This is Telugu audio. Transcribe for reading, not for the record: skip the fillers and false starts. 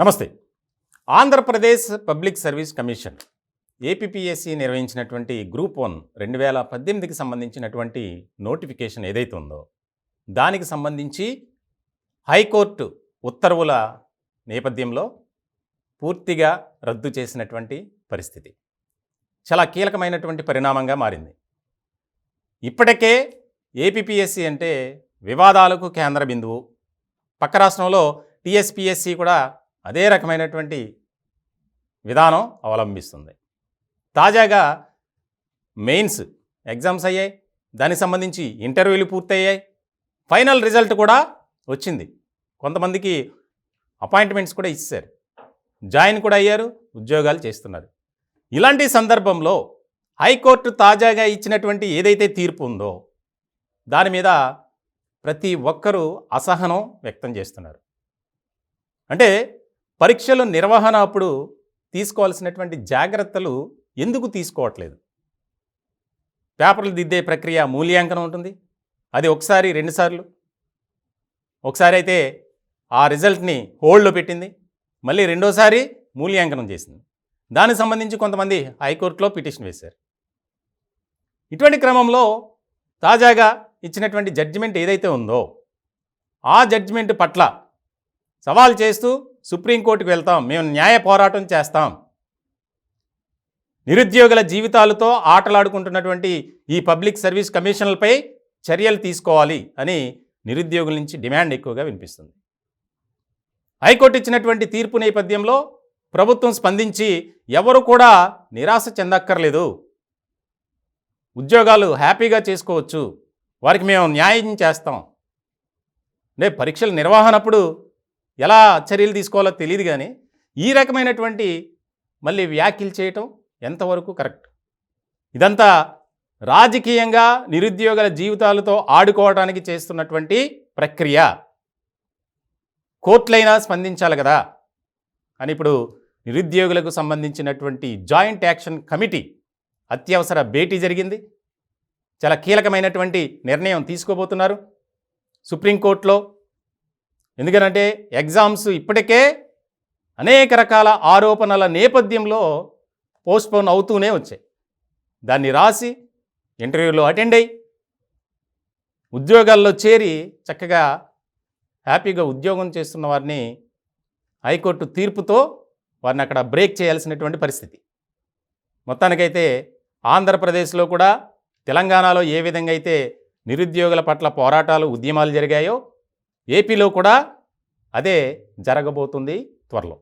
నమస్తే. Andhra Pradesh public service commission APPSC నిర్వహించినటువంటి గ్రూప్ 1 2018కి సంబంధించినటువంటి నోటిఫికేషన్ ఏదైతే ఉందో దానికి సంబంధించి హైకోర్టు ఉత్తర్వుల నేపథ్యంలో పూర్తిగా రద్దు చేసినటువంటి పరిస్థితి చాలా కీలకమైనటువంటి పరిణామంగా మారింది. ఇప్పటికే ఏపీపీఎస్సీ అంటే వివాదాలకు కేంద్ర బిందువు. పక్క రాష్ట్రంలో టీఎస్పీఎస్సీ కూడా అదే రకమైనటువంటి విధానం అవలంబిస్తుంది. తాజాగా మెయిన్స్ ఎగ్జామ్స్ అయ్యాయి, దానికి సంబంధించి ఇంటర్వ్యూలు పూర్తయ్యాయి, ఫైనల్ రిజల్ట్ కూడా వచ్చింది. కొంతమందికి అపాయింట్మెంట్స్ కూడా ఇచ్చారు, జాయిన్ కూడా అయ్యారు, ఉద్యోగాలు చేస్తున్నారు. ఇలాంటి సందర్భంలో హైకోర్టు తాజాగా ఇచ్చినటువంటి ఏదైతే తీర్పు ఉందో దాని మీద ప్రతి ఒక్కరూ అసహనం వ్యక్తం చేస్తున్నారు. అంటే పరీక్షల నిర్వహణ అప్పుడు తీసుకోవాల్సినటువంటి జాగ్రత్తలు ఎందుకు తీసుకోవట్లేదు? పేపర్లు దిద్దే ప్రక్రియ మూల్యాంకనం ఉంటుంది, అది ఒకసారి రెండుసార్లు. ఒకసారి అయితే ఆ రిజల్ట్ని హోల్డ్లో పెట్టింది, మళ్ళీ రెండోసారి మూల్యాంకనం చేసింది. దానికి సంబంధించి కొంతమంది హైకోర్టులో పిటిషన్ వేశారు. ఇటువంటి క్రమంలో తాజాగా ఇచ్చినటువంటి జడ్జిమెంట్ ఏదైతే ఉందో ఆ జడ్జిమెంట్ పట్ల సవాల్ చేస్తూ సుప్రీంకోర్టుకు వెళ్తాం, మేము న్యాయ పోరాటం చేస్తాం, నిరుద్యోగుల జీవితాలతో ఆటలాడుకుంటున్నటువంటి ఈ పబ్లిక్ సర్వీస్ కమిషన్లపై చర్యలు తీసుకోవాలి అని నిరుద్యోగుల నుంచి డిమాండ్ ఎక్కువగా వినిపిస్తుంది. హైకోర్టు ఇచ్చినటువంటి తీర్పు నేపథ్యంలో ప్రభుత్వం స్పందించి ఎవరు కూడా నిరాశ చెందక్కర్లేదు, ఉద్యోగాలు హ్యాపీగా చేసుకోవచ్చు, వారికి మేము న్యాయం చేస్తాం. అంటే పరీక్షల నిర్వహణప్పుడు ఎలా చర్యలు తీసుకోవాలో తెలియదు, కానీ ఈ రకమైనటువంటి మళ్ళీ వ్యాఖ్యలు చేయటం ఎంతవరకు కరెక్ట్? ఇదంతా రాజకీయంగా నిరుద్యోగుల జీవితాలతో ఆడుకోవడానికి చేస్తున్నటువంటి ప్రక్రియ. కోర్టులైనా స్పందించాలి కదా అని ఇప్పుడు నిరుద్యోగులకు సంబంధించినటువంటి జాయింట్ యాక్షన్ కమిటీ అత్యవసర భేటీ జరిగింది. చాలా కీలకమైనటువంటి నిర్ణయం తీసుకోబోతున్నారు సుప్రీంకోర్టులో. ఎందుకనంటే ఎగ్జామ్స్ ఇప్పటికే అనేక రకాల ఆరోపణల నేపథ్యంలో పోస్ట్పోన్ అవుతూనే వచ్చాయి. దాన్ని రాసి ఇంటర్వ్యూలో అటెండ్ అయ్యి ఉద్యోగాల్లో చేరి చక్కగా హ్యాపీగా ఉద్యోగం చేస్తున్న వారిని హైకోర్టు తీర్పుతో వారిని అక్కడ బ్రేక్ చేయాల్సినటువంటి పరిస్థితి. మొత్తానికైతే ఆంధ్రప్రదేశ్లో కూడా తెలంగాణలో ఏ విధంగా అయితే నిరుద్యోగుల పట్ల పోరాటాలు ఉద్యమాలు జరిగాయో ఏపీలో కూడా అదే జరగబోతుంది త్వరలో.